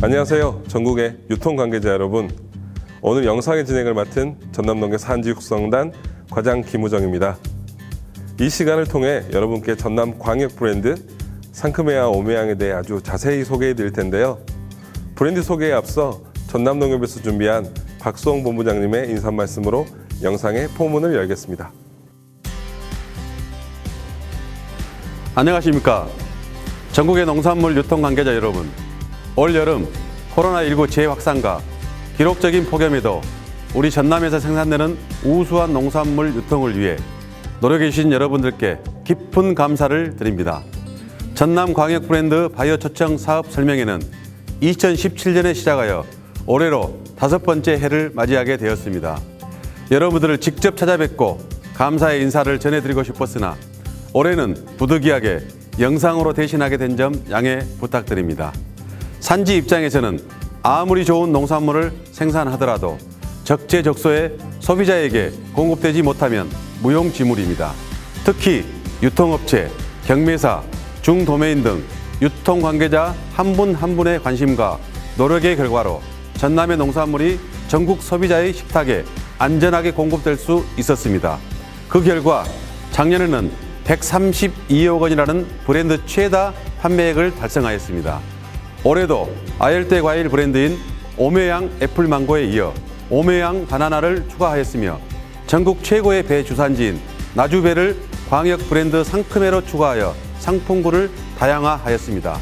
안녕하세요. 전국의 유통 관계자 여러분. 오늘 영상의 진행을 맡은 전남농협 산지육성단 과장 김우정입니다. 이 시간을 통해 여러분께 전남 광역 브랜드 상큼해와 오메양에 대해 아주 자세히 소개해 드릴 텐데요. 브랜드 소개에 앞서 전남농협에서 준비한 박수홍 본부장님의 인사 말씀으로 영상의 포문을 열겠습니다. 안녕하십니까. 전국의 농산물 유통 관계자 여러분. 올 여름 코로나19 재확산과 기록적인 폭염에도 우리 전남에서 생산되는 우수한 농산물 유통을 위해 노력해 주신 여러분들께 깊은 감사를 드립니다. 전남 광역 브랜드 바이오 초청 사업 설명회는 2017년에 시작하여 올해로 5번째 해를 맞이하게 되었습니다. 여러분들을 직접 찾아뵙고 감사의 인사를 전해드리고 싶었으나 올해는 부득이하게 영상으로 대신하게 된 점 양해 부탁드립니다. 산지 입장에서는 아무리 좋은 농산물을 생산하더라도 적재적소에 소비자에게 공급되지 못하면 무용지물입니다. 특히 유통업체, 경매사, 중도매인 등 유통관계자 한 분 한 분의 관심과 노력의 결과로 전남의 농산물이 전국 소비자의 식탁에 안전하게 공급될 수 있었습니다. 그 결과 작년에는 132억 원이라는 브랜드 최다 판매액을 달성하였습니다. 올해도 아열대 과일 브랜드인 오메양 애플망고에 이어 오메양 바나나를 추가하였으며 전국 최고의 배 주산지인 나주배를 광역 브랜드 상큼해로 추가하여 상품군을 다양화하였습니다.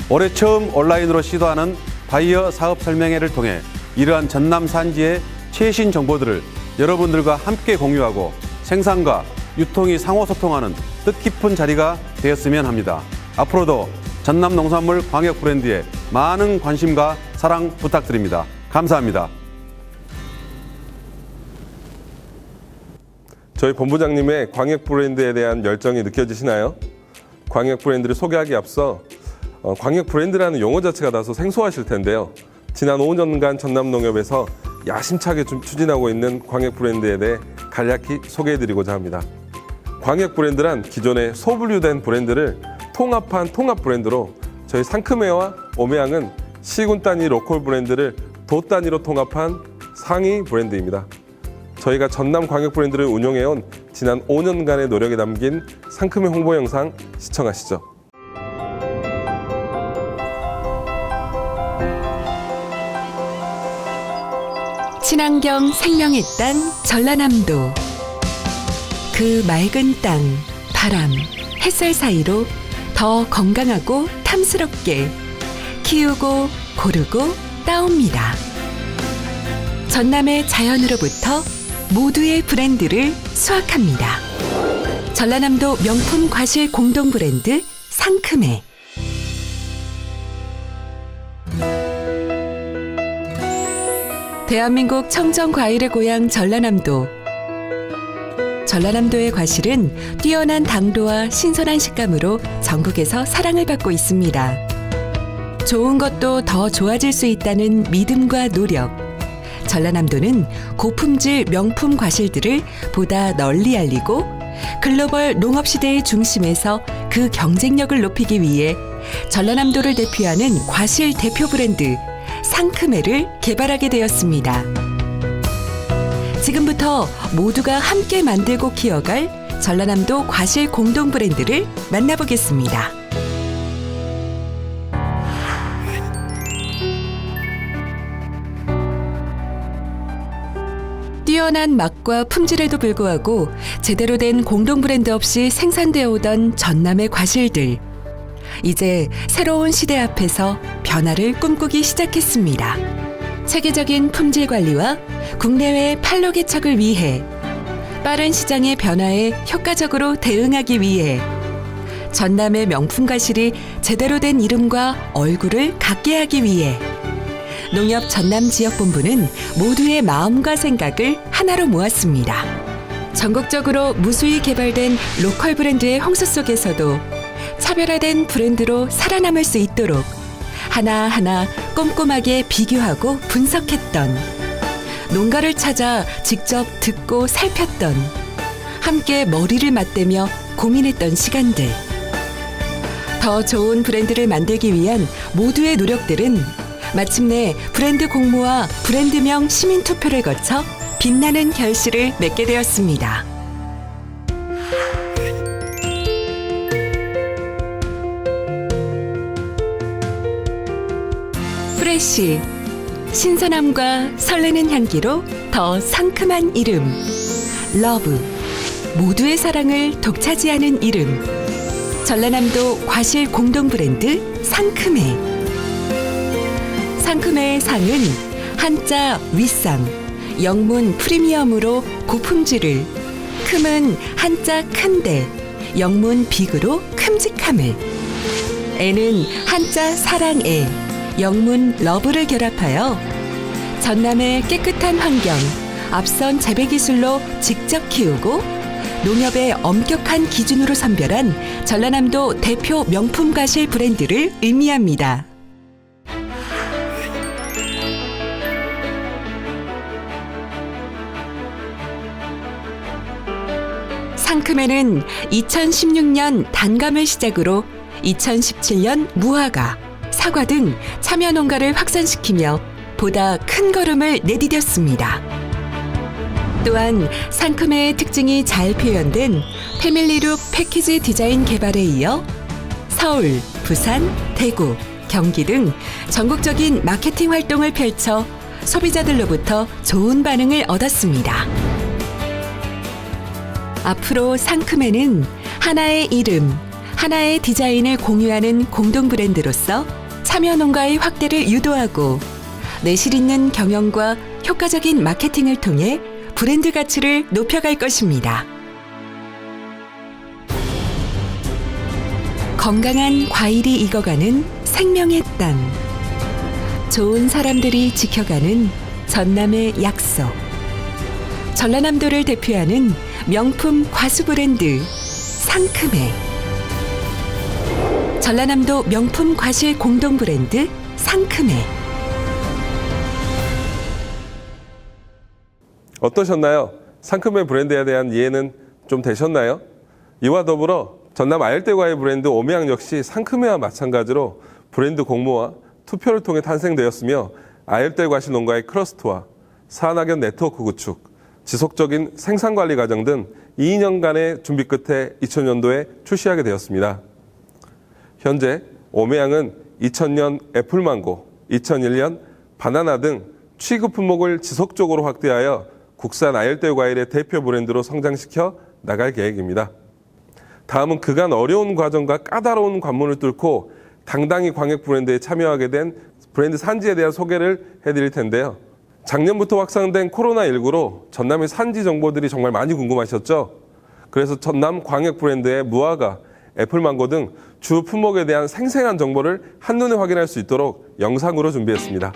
올해 처음 온라인으로 시도하는 바이어 사업 설명회를 통해 이러한 전남 산지의 최신 정보들을 여러분들과 함께 공유하고 생산과 유통이 상호소통하는 뜻깊은 자리가 되었으면 합니다. 앞으로도 전남 농산물 광역 브랜드에 많은 관심과 사랑 부탁드립니다. 감사합니다. 저희 본부장님의 광역 브랜드에 대한 열정이 느껴지시나요? 광역 브랜드를 소개하기 앞서 광역 브랜드라는 용어 자체가 다소 생소하실 텐데요. 지난 5년간 전남농협에서 야심차게 추진하고 있는 광역 브랜드에 대해 간략히 소개해드리고자 합니다. 광역 브랜드란 기존의 소분류된 브랜드를 통합한 통합 브랜드로 저희 상큼해와 오메양은 시군 단위 로컬 브랜드를 도 단위로 통합한 상위 브랜드입니다. 저희가 전남 광역 브랜드를 운영해온 지난 5년간의 노력이 담긴 상큼해 홍보 영상 시청하시죠. 친환경 생명의 땅 전라남도. 그 맑은 땅, 바람, 햇살 사이로 더 건강하고 탐스럽게 키우고 고르고 따옵니다. 전남의 자연으로부터 모두의 브랜드를 수확합니다. 전라남도 명품 과실 공동 브랜드 상큼해. 대한민국 청정 과일의 고향 전라남도. 전라남도의 과실은 뛰어난 당도와 신선한 식감으로 전국에서 사랑을 받고 있습니다. 좋은 것도 더 좋아질 수 있다는 믿음과 노력. 전라남도는 고품질 명품 과실들을 보다 널리 알리고 글로벌 농업시대의 중심에서 그 경쟁력을 높이기 위해 전라남도를 대표하는 과실 대표 브랜드 상큼해를 개발하게 되었습니다. 지금부터 모두가 함께 만들고 키워갈 전라남도 과실 공동 브랜드를 만나보겠습니다. 뛰어난 맛과 품질에도 불구하고 제대로 된 공동 브랜드 없이 생산되어 오던 전남의 과실들. 이제 새로운 시대 앞에서 변화를 꿈꾸기 시작했습니다. 체계적인 품질 관리와 국내외 판로 개척을 위해 빠른 시장의 변화에 효과적으로 대응하기 위해 전남의 명품 과실이 제대로 된 이름과 얼굴을 갖게 하기 위해 농협 전남지역본부는 모두의 마음과 생각을 하나로 모았습니다. 전국적으로 무수히 개발된 로컬 브랜드의 홍수 속에서도 차별화된 브랜드로 살아남을 수 있도록 하나하나 꼼꼼하게 비교하고 분석했던, 농가를 찾아 직접 듣고 살폈던, 함께 머리를 맞대며 고민했던 시간들. 더 좋은 브랜드를 만들기 위한 모두의 노력들은 마침내 브랜드 공모와 브랜드명 시민 투표를 거쳐 빛나는 결실을 맺게 되었습니다. 프레쉬, 신선함과 설레는 향기로 더 상큼한 이름. 러브, 모두의 사랑을 독차지하는 이름. 전라남도 과실 공동 브랜드 상큼해. 상큼해의 상은 한자 윗상, 영문 프리미엄으로 고품질을, 큼은 한자 큰데, 영문 빅으로 큼직함을, 애는 한자 사랑애, 영문 러브를 결합하여 전남의 깨끗한 환경, 앞선 재배 기술로 직접 키우고 농협의 엄격한 기준으로 선별한 전라남도 대표 명품 과실 브랜드를 의미합니다. 상큼에는 2016년 단감을 시작으로 2017년 무화과, 사과 등 참여 농가를 확산시키며 보다 큰 걸음을 내디뎠습니다. 또한 상큼해의 특징이 잘 표현된 패밀리룩 패키지 디자인 개발에 이어 서울, 부산, 대구, 경기 등 전국적인 마케팅 활동을 펼쳐 소비자들로부터 좋은 반응을 얻었습니다. 앞으로 상큼해는 하나의 이름, 하나의 디자인을 공유하는 공동 브랜드로서 참여 농가의 확대를 유도하고 내실 있는 경영과 효과적인 마케팅을 통해 브랜드 가치를 높여갈 것입니다. 건강한 과일이 익어가는 생명의 땅. 좋은 사람들이 지켜가는 전남의 약속. 전라남도를 대표하는 명품 과수 브랜드 상큼해. 전라남도 명품 과실 공동 브랜드 상큼해. 어떠셨나요? 상큼해 브랜드에 대한 이해는 좀 되셨나요? 이와 더불어 전남 아열대 과일 브랜드 오메양 역시 상큼해와 마찬가지로 브랜드 공모와 투표를 통해 탄생되었으며 아열대 과실 농가의 클러스터와 산학연 네트워크 구축, 지속적인 생산관리 과정 등 2년간의 준비 끝에 2000년도에 출시하게 되었습니다. 현재 오메양은 2000년 애플망고, 2001년 바나나 등 취급 품목을 지속적으로 확대하여 국산 아열대 과일의 대표 브랜드로 성장시켜 나갈 계획입니다. 다음은 그간 어려운 과정과 까다로운 관문을 뚫고 당당히 광역 브랜드에 참여하게 된 브랜드 산지에 대한 소개를 해드릴 텐데요. 작년부터 확산된 코로나19로 전남의 산지 정보들이 정말 많이 궁금하셨죠? 그래서 전남 광역 브랜드의 무화과, 애플망고 등 주 품목에 대한 생생한 정보를 한눈에 확인할 수 있도록 영상으로 준비했습니다.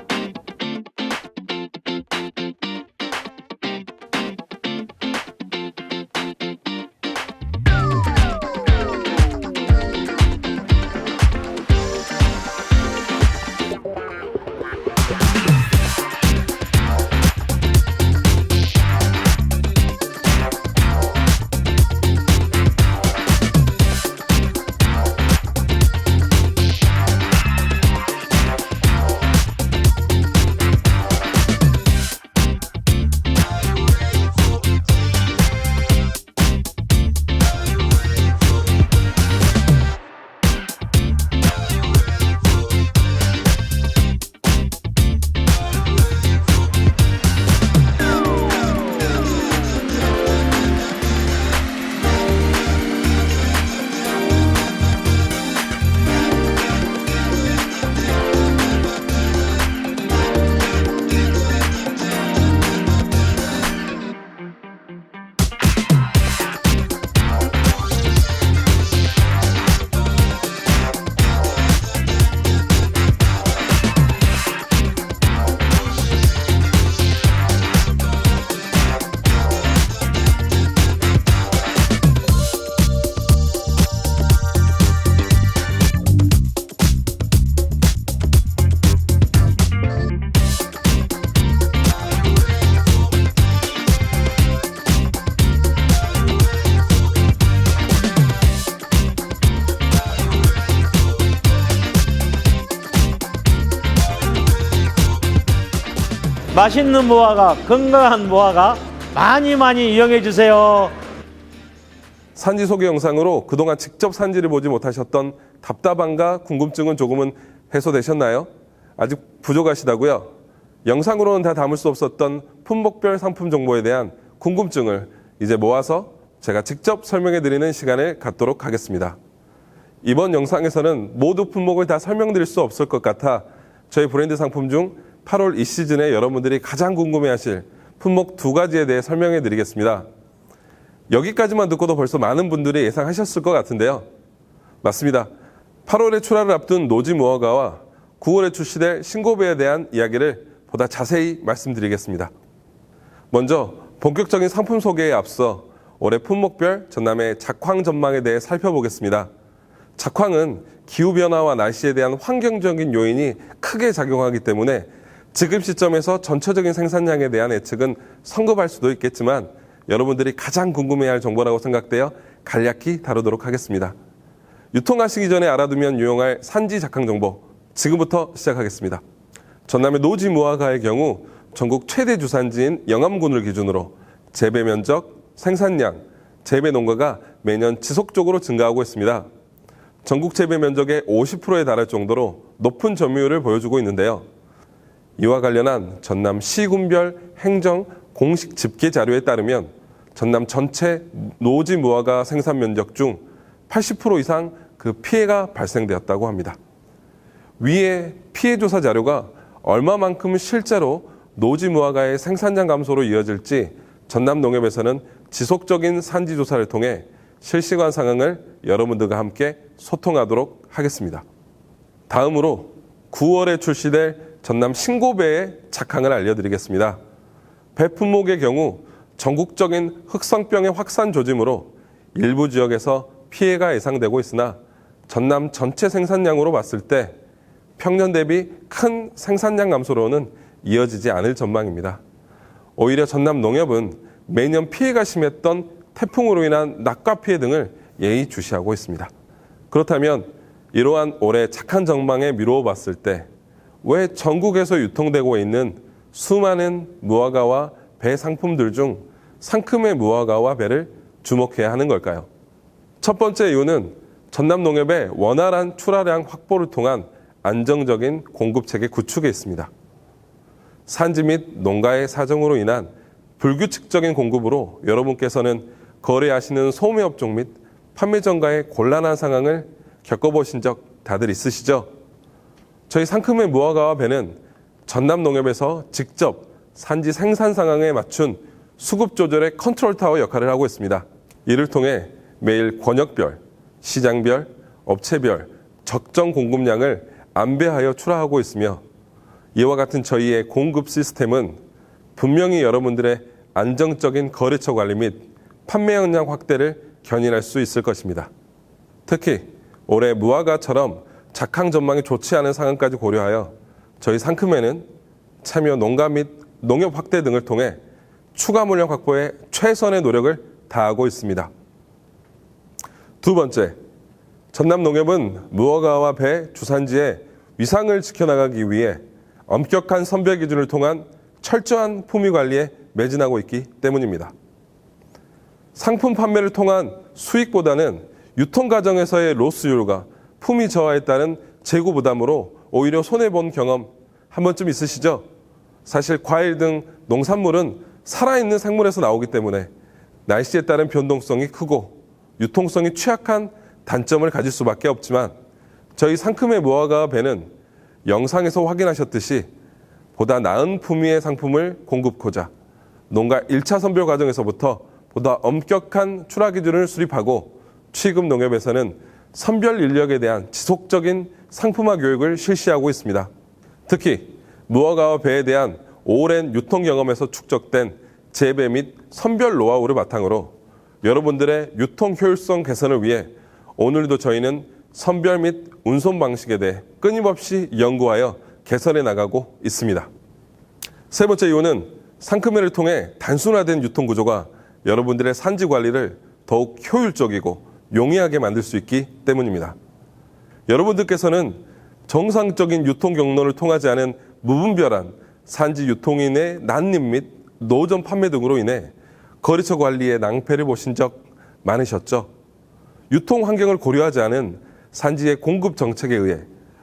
맛있는 무화과, 건강한 무화과 많이 이용해 주세요. 산지 소개 영상으로 그동안 직접 산지를 보지 못하셨던 답답함과 궁금증은 조금은 해소되셨나요? 아직 부족하시다고요? 영상으로는 다 담을 수 없었던 품목별 상품 정보에 대한 궁금증을 이제 모아서 제가 직접 설명해 드리는 시간을 갖도록 하겠습니다. 이번 영상에서는 모두 품목을 다 설명드릴 수 없을 것 같아 저희 브랜드 상품 중 8월 이 시즌에 여러분들이 가장 궁금해하실 품목 2가지에 대해 설명해 드리겠습니다. 여기까지만 듣고도 벌써 많은 분들이 예상하셨을 것 같은데요. 맞습니다. 8월에 출하를 앞둔 노지 무화과와 9월에 출시될 신고배에 대한 이야기를 보다 자세히 말씀드리겠습니다. 먼저 본격적인 상품 소개에 앞서 올해 품목별 전남의 작황 전망에 대해 살펴보겠습니다. 작황은 기후변화와 날씨에 대한 환경적인 요인이 크게 작용하기 때문에 지금 시점에서 전체적인 생산량에 대한 예측은 성급할 수도 있겠지만 여러분들이 가장 궁금해할 정보라고 생각되어 간략히 다루도록 하겠습니다. 유통하시기 전에 알아두면 유용할 산지 작황 정보 지금부터 시작하겠습니다. 전남의 노지 무화과의 경우 전국 최대 주산지인 영암군을 기준으로 재배 면적, 생산량, 재배 농가가 매년 지속적으로 증가하고 있습니다. 전국 재배 면적의 50%에 달할 정도로 높은 점유율을 보여주고 있는데요. 이와 관련한 전남 시군별 행정 공식 집계 자료에 따르면 전남 전체 노지 무화과 생산 면적 중 80% 이상 그 피해가 발생되었다고 합니다. 위의 피해 조사 자료가 얼마만큼 실제로 노지 무화과의 생산량 감소로 이어질지 전남 농협에서는 지속적인 산지 조사를 통해 실시간 상황을 여러분들과 함께 소통하도록 하겠습니다. 다음으로 9월에 출시될 전남 신고배의 작황을 알려드리겠습니다. 배 품목의 경우 전국적인 흑성병의 확산 조짐으로 일부 지역에서 피해가 예상되고 있으나 전남 전체 생산량으로 봤을 때 평년 대비 큰 생산량 감소로는 이어지지 않을 전망입니다. 오히려 전남 농협은 매년 피해가 심했던 태풍으로 인한 낙과 피해 등을 예의주시하고 있습니다. 그렇다면 이러한 올해 착한 전망에 미루어 봤을 때 왜 전국에서 유통되고 있는 수많은 무화과와 배 상품들 중 상큼의 무화과와 배를 주목해야 하는 걸까요? 첫 번째 이유는 전남 농협의 원활한 출하량 확보를 통한 안정적인 공급 체계 구축에 있습니다. 산지 및 농가의 사정으로 인한 불규칙적인 공급으로 여러분께서는 거래하시는 소매업종 및 판매점과의 곤란한 상황을 겪어보신 적 다들 있으시죠? 저희 상큼의 무화과와 배는 전남 농협에서 직접 산지 생산 상황에 맞춘 수급 조절의 컨트롤 타워 역할을 하고 있습니다. 이를 통해 매일 권역별, 시장별, 업체별 적정 공급량을 안배하여 출하하고 있으며 이와 같은 저희의 공급 시스템은 분명히 여러분들의 안정적인 거래처 관리 및 판매 역량 확대를 견인할 수 있을 것입니다. 특히 올해 무화과처럼 작황 전망이 좋지 않은 상황까지 고려하여 저희 상큼에는 참여 농가 및 농협 확대 등을 통해 추가 물량 확보에 최선의 노력을 다하고 있습니다. 두 번째, 전남 농협은 무화과와 배 주산지의 위상을 지켜나가기 위해 엄격한 선별 기준을 통한 철저한 품위 관리에 매진하고 있기 때문입니다. 상품 판매를 통한 수익보다는 유통 과정에서의 로스율과 품위 저하에 따른 재고 부담으로 오히려 손해본 경험 한 번쯤 있으시죠? 사실 과일 등 농산물은 살아있는 생물에서 나오기 때문에 날씨에 따른 변동성이 크고 유통성이 취약한 단점을 가질 수밖에 없지만 저희 상큼의 무화과와 배는 영상에서 확인하셨듯이 보다 나은 품위의 상품을 공급하고자 농가 1차 선별 과정에서부터 보다 엄격한 출하 기준을 수립하고 취급 농협에서는 선별 인력에 대한 지속적인 상품화 교육을 실시하고 있습니다. 특히 무화과와 배에 대한 오랜 유통 경험에서 축적된 재배 및 선별 노하우를 바탕으로 여러분들의 유통 효율성 개선을 위해 오늘도 저희는 선별 및 운송 방식에 대해 끊임없이 연구하여 개선해 나가고 있습니다. 세 번째 이유는 상큼회를 통해 단순화된 유통 구조가 여러분들의 산지 관리를 더욱 효율적이고 용이하게 만들 수 있기 때문입니다. 여러분들께서는 정상적인 유통 경로를 통하지 않은 무분별한 산지 유통인의 난입 및 노점 판매 등으로 인해 거래처 관리에 낭패를 보신 적 많으셨죠? 유통 환경을 고려하지 않은 산지의 공급 정책에 의해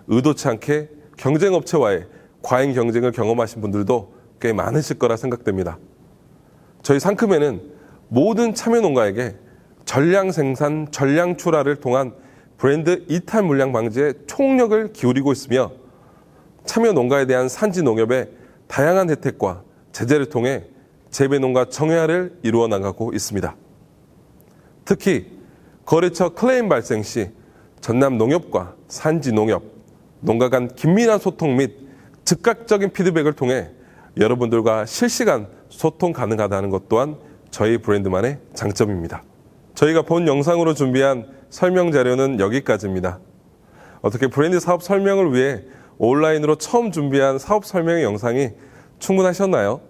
의도치 않게 경쟁업체와의 과잉 경쟁을 경험하신 분들도 꽤 많으실 거라 생각됩니다. 저희 상큼에는 모든 참여농가에게 전량 생산, 전량 출하를 통한 브랜드 이탈 물량 방지에 총력을 기울이고 있으며 참여농가에 대한 산지 농협의 다양한 혜택과 제재를 통해 재배농가 정회화를 이루어 나가고 있습니다. 특히 거래처 클레임 발생 시 전남 농협과 산지 농협, 농가 간 긴밀한 소통 및 즉각적인 피드백을 통해 여러분들과 실시간 소통 가능하다는 것 또한 저희 브랜드만의 장점입니다. 저희가 본 영상으로 준비한 설명 자료는 여기까지입니다. 어떻게 브랜드 사업 설명을 위해 온라인으로 처음 준비한 사업 설명의 영상이 충분하셨나요?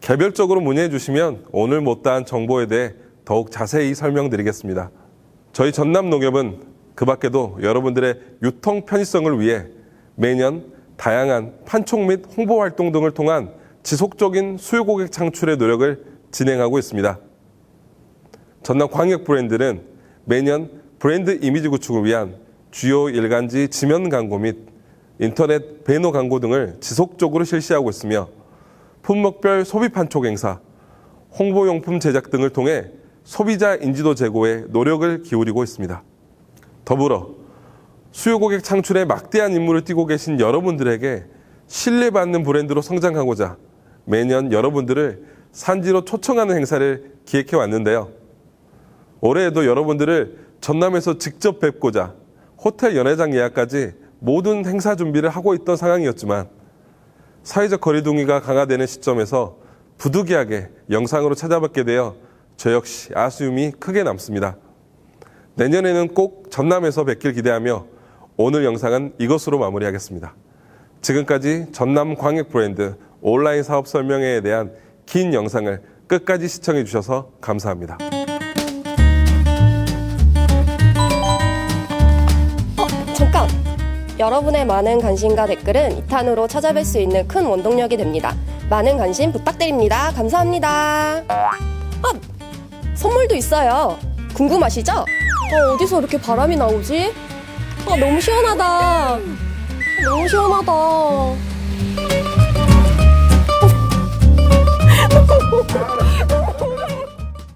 개별적으로 문의해 주시면 오늘 못다한 정보에 대해 더욱 자세히 설명드리겠습니다. 저희 전남농협은 그 밖에도 여러분들의 유통 편의성을 위해 매년 다양한 판촉 및 홍보 활동 등을 통한 지속적인 수요 고객 창출의 노력을 진행하고 있습니다. 전남 광역 브랜드는 매년 브랜드 이미지 구축을 위한 주요 일간지 지면 광고 및 인터넷 배너 광고 등을 지속적으로 실시하고 있으며 품목별 소비 판촉 행사, 홍보용품 제작 등을 통해 소비자 인지도 제고에 노력을 기울이고 있습니다. 더불어 수요 고객 창출에 막대한 임무를 띠고 계신 여러분들에게 신뢰받는 브랜드로 성장하고자 매년 여러분들을 산지로 초청하는 행사를 기획해 왔는데요. 올해에도 여러분들을 전남에서 직접 뵙고자 호텔 연회장 예약까지 모든 행사 준비를 하고 있던 상황이었지만 사회적 거리두기가 강화되는 시점에서 부득이하게 영상으로 찾아뵙게 되어 저 역시 아쉬움이 크게 남습니다. 내년에는 꼭 전남에서 뵙길 기대하며 오늘 영상은 이것으로 마무리하겠습니다. 지금까지 전남 광역 브랜드 온라인 사업 설명회에 대한 긴 영상을 끝까지 시청해 주셔서 감사합니다. 잠깐! 여러분의 많은 관심과 댓글은 2탄으로 찾아뵐 수 있는 큰 원동력이 됩니다. 많은 관심 부탁드립니다. 감사합니다. 선물도 있어요. 궁금하시죠? 어디서 이렇게 바람이 나오지? 너무 시원하다. 너무 시원하다.